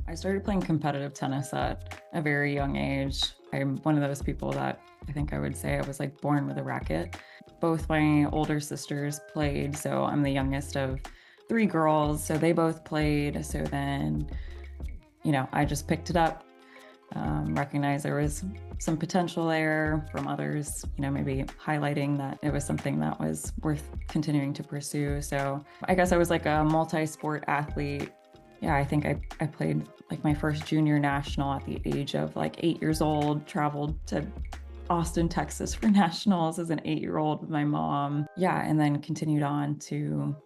I started playing competitive tennis at a very young age. I'm one of those people that I think I would say I was like born with a racket. Both my older sisters played, so I'm the youngest of three girls, so they both played. So then, I just picked it up, recognized there was some potential there from others, maybe highlighting that it was something that was worth continuing to pursue. So I guess I was like a multi-sport athlete. Yeah, I think I played like my first junior national at the age of like 8 years old, traveled to Austin, Texas for nationals as an 8-year-old with my mom. Yeah, and then continued on to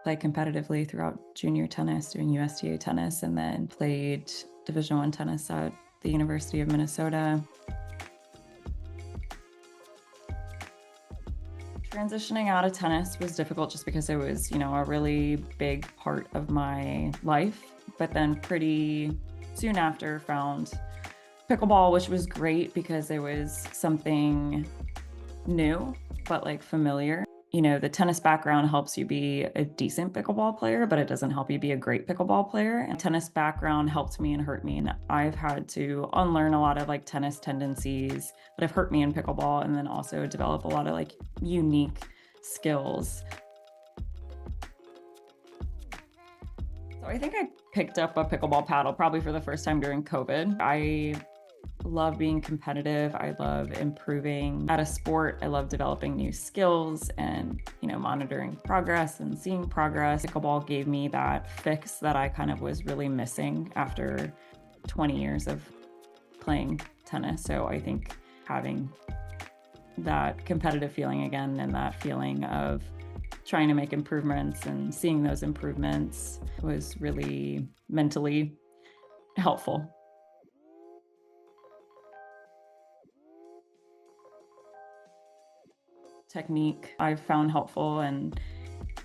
play competitively throughout junior tennis, doing USTA tennis, and then played Division I tennis at the University of Minnesota. Transitioning out of tennis was difficult just because it was, a really big part of my life. But then pretty soon after found pickleball, which was great because it was something new, but like familiar. The tennis background helps you be a decent pickleball player, but it doesn't help you be a great pickleball player. And tennis background helped me and hurt me. And I've had to unlearn a lot of like tennis tendencies that have hurt me in pickleball, and then also develop a lot of like unique skills. So I think I picked up a pickleball paddle probably for the first time during COVID. I love being competitive. I love improving at a sport. I love developing new skills and, monitoring progress and seeing progress. Pickleball gave me that fix that I kind of was really missing after 20 years of playing tennis. So I think having that competitive feeling again, and that feeling of trying to make improvements and seeing those improvements was really mentally helpful. Technique I've found helpful, and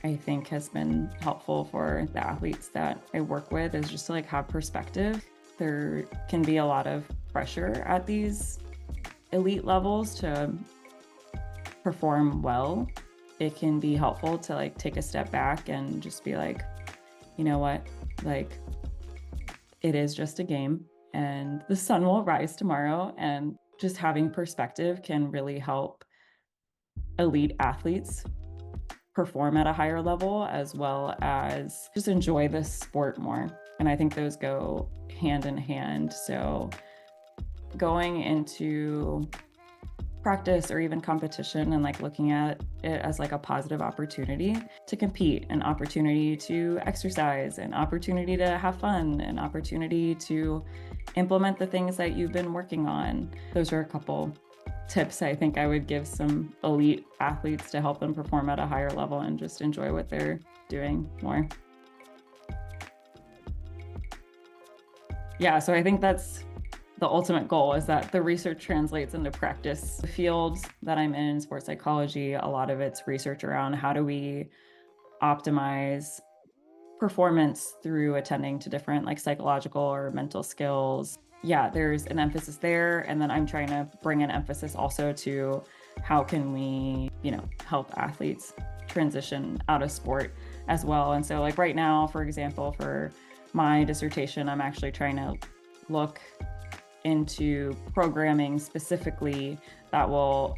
I think has been helpful for the athletes that I work with, is just to like have perspective. There can be a lot of pressure at these elite levels to perform well. It can be helpful to like take a step back and just be like, you know what, like it is just a game and the sun will rise tomorrow. And just having perspective can really help elite athletes perform at a higher level, as well as just enjoy this sport more. And I think those go hand in hand. So going into practice or even competition and like looking at it as like a positive opportunity to compete, an opportunity to exercise, an opportunity to have fun, an opportunity to implement the things that you've been working on. Those are a couple tips I think I would give some elite athletes to help them perform at a higher level and just enjoy what they're doing more. Yeah, so I think that's the ultimate goal, is that the research translates into practice. The field that I'm in, sports psychology, a lot of it's research around how do we optimize performance through attending to different like psychological or mental skills. Yeah, there's an emphasis there. And then I'm trying to bring an emphasis also to how can we, help athletes transition out of sport as well. And so like right now, for example, for my dissertation, I'm actually trying to look into programming specifically that will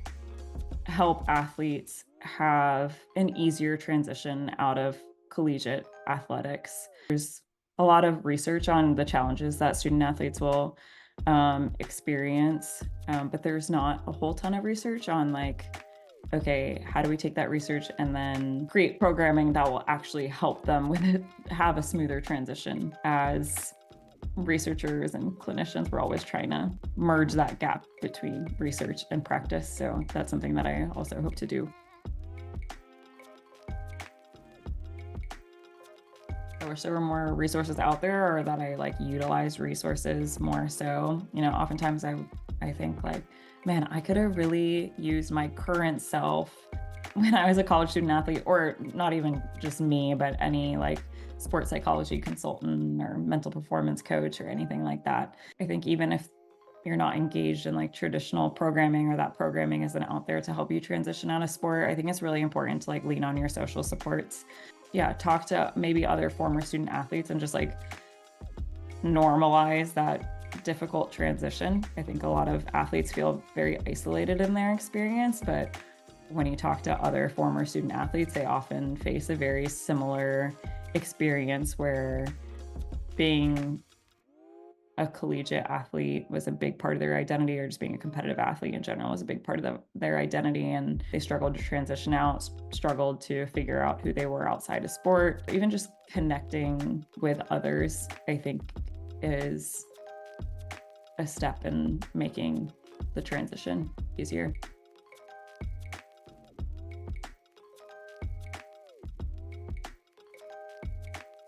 help athletes have an easier transition out of collegiate athletics. There's a lot of research on the challenges that student athletes will experience, but there's not a whole ton of research on like, okay, how do we take that research and then create programming that will actually help them with it, have a smoother transition. As researchers and clinicians, we're always trying to merge that gap between research and practice. So that's something that I also hope to do. I wish there were more resources out there, or that I like utilized resources more. So, oftentimes I think like, man, I could have really used my current self when I was a college student athlete, or not even just me, but any like sports psychology consultant or mental performance coach or anything like that. I think even if you're not engaged in like traditional programming, or that programming isn't out there to help you transition out of sport, I think it's really important to like lean on your social supports. Yeah, talk to maybe other former student athletes and just like normalize that difficult transition. I think a lot of athletes feel very isolated in their experience, but when you talk to other former student athletes, they often face a very similar experience where being a collegiate athlete was a big part of their identity, or just being a competitive athlete in general was a big part of their identity. And they struggled to transition out, struggled to figure out who they were outside of sport. Even just connecting with others, I think, is a step in making the transition easier.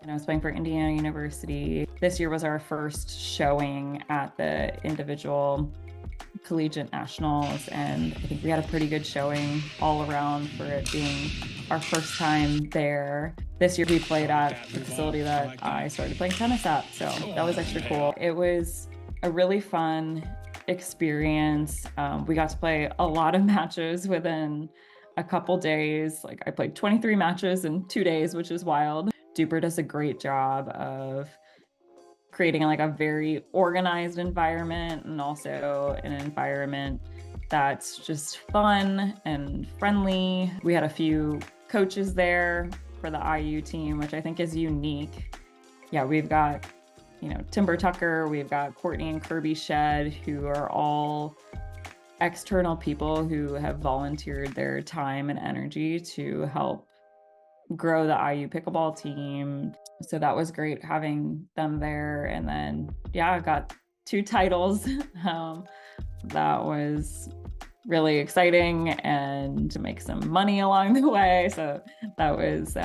And I was playing for Indiana University. This year was our first showing at the individual collegiate nationals, and I think we had a pretty good showing all around for it being our first time there. This year we played at the facility that I started playing tennis at, so that was extra cool. It was a really fun experience. We got to play a lot of matches within a couple days. Like, I played 23 matches in 2 days, which is wild. DUPR does a great job of creating like a very organized environment, and also an environment that's just fun and friendly. We had a few coaches there for the IU team, which I think is unique. Yeah, we've got, Timber Tucker, we've got Courtney and Kirby Shed, who are all external people who have volunteered their time and energy to help grow the IU pickleball team. So that was great having them there. And then, I got 2 titles. That was really exciting, and to make some money along the way. So that was,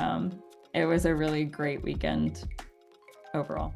it was a really great weekend overall.